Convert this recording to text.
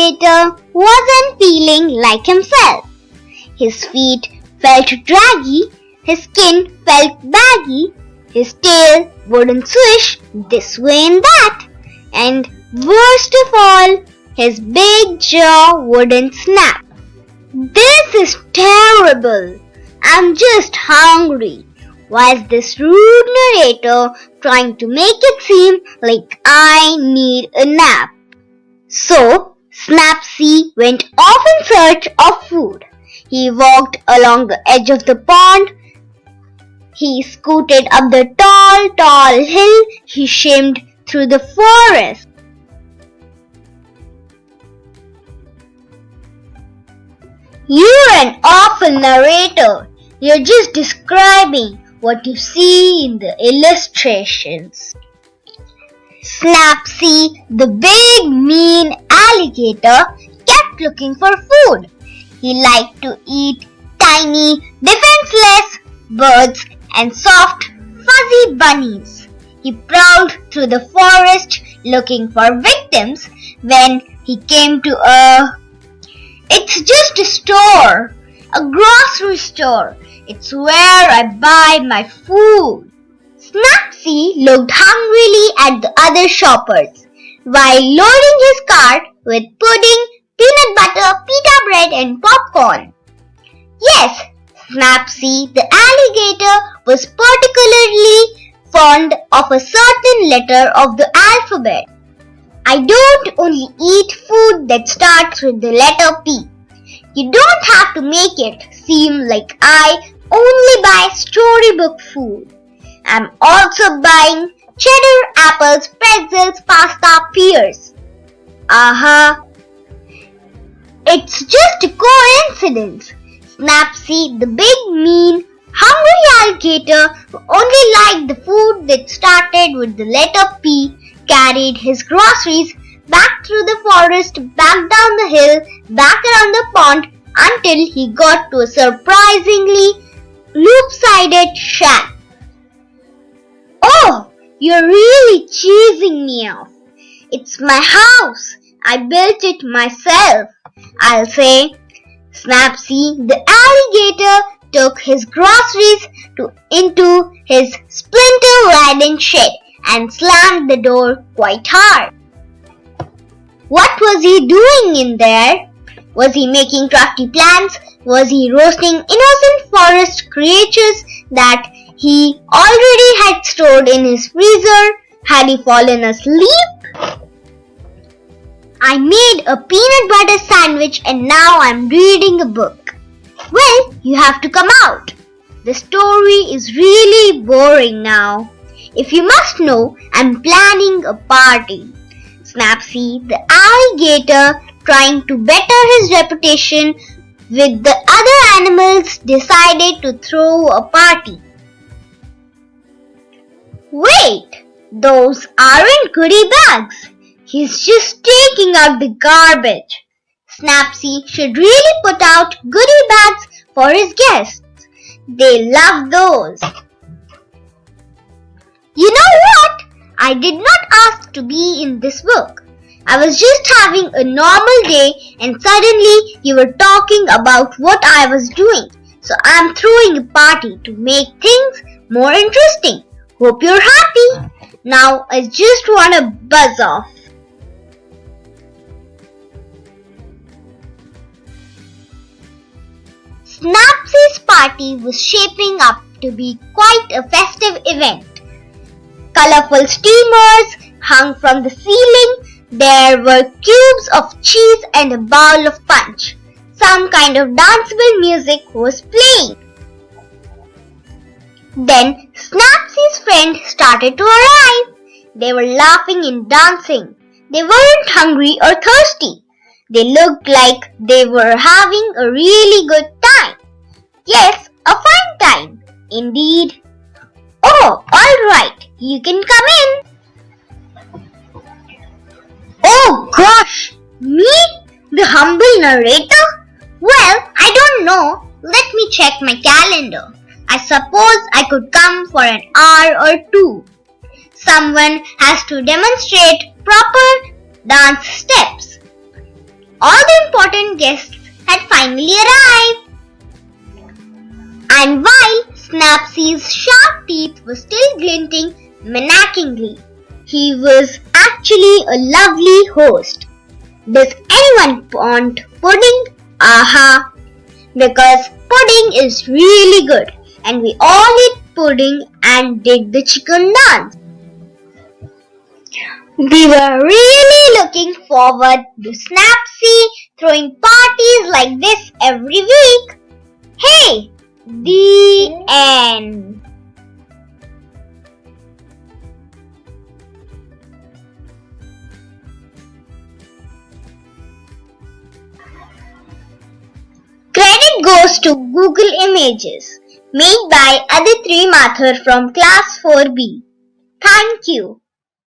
alligator wasn't feeling like himself. His feet felt draggy, his skin felt baggy, his tail wouldn't swish this way and that, and worst of all, his big jaw wouldn't snap. This is terrible. I'm just hungry. Why is this rude narrator trying to make it seem like I need a nap? So, Snappsy went off in search of food. He walked along the edge of the pond. He scooted up the tall hill. He shimmed through the forest. You're an awful narrator. You're just describing what you see in the illustrations. Snappsy, the big mean alligator, kept looking for food. He liked to eat tiny, defenseless birds and soft, fuzzy bunnies. He prowled through the forest looking for victims when he came to It's just a store, a grocery store. It's where I buy my food. Snappsy looked hungrily at the other shoppers while loading his cart with pudding, peanut butter, pita bread and popcorn. Yes, Snappsy the alligator was particularly fond of a certain letter of the alphabet. I don't only eat food that starts with the letter P. You don't have to make it seem like I only buy storybook food. I'm also buying cheddar, apples, pretzels, pasta, pears. It's just a coincidence. Snappsy, the big, mean, hungry alligator who only liked the food that started with the letter P, carried his groceries back through the forest, back down the hill, back around the pond until he got to a surprisingly loop-sided shack. Oh, you're really cheesing me off. It's my house. I built it myself, I'll say. Snappsy, the alligator, took his groceries into his splinter-laden shed and slammed the door quite hard. What was he doing in there? Was he making crafty plans? Was he roasting innocent forest creatures that he already had stored in his freezer? Had he fallen asleep? I made a peanut butter sandwich and now I'm reading a book. Well, you have to come out. The story is really boring now. If you must know, I'm planning a party. Snappsy, the alligator, trying to better his reputation with the other animals, decided to throw a party. Wait, those aren't goodie bags. He's just taking out the garbage. Snappsy should really put out goodie bags for his guests. They love those. You know what? I did not ask to be in this book. I was just having a normal day and suddenly you were talking about what I was doing. So I'm throwing a party to make things more interesting. Hope you're happy. Now I just want to buzz off. Snappsy's party was shaping up to be quite a festive event. Colorful streamers hung from the ceiling. There were cubes of cheese and a bowl of punch. Some kind of danceable music was playing. Then Snappsy's friends started to arrive. They were laughing and dancing. They weren't hungry or thirsty. They looked like they were having a really good time. Yes, a fine time. Indeed. Oh, alright. You can come in. Oh gosh, me? The humble narrator? Well, I don't know. Let me check my calendar. I suppose I could come for an hour or two. Someone has to demonstrate proper dance steps. All the important guests had finally arrived. And while Snappsy's sharp teeth were still glinting menacingly, he was actually a lovely host. Does anyone want pudding? Aha! Because pudding is really good and we all eat pudding and did the chicken dance. We were really looking forward to Snappsy throwing parties like this every week. Hey! The end. Credit goes to Google Images, made by Aditri Mathur from Class 4B. Thank you.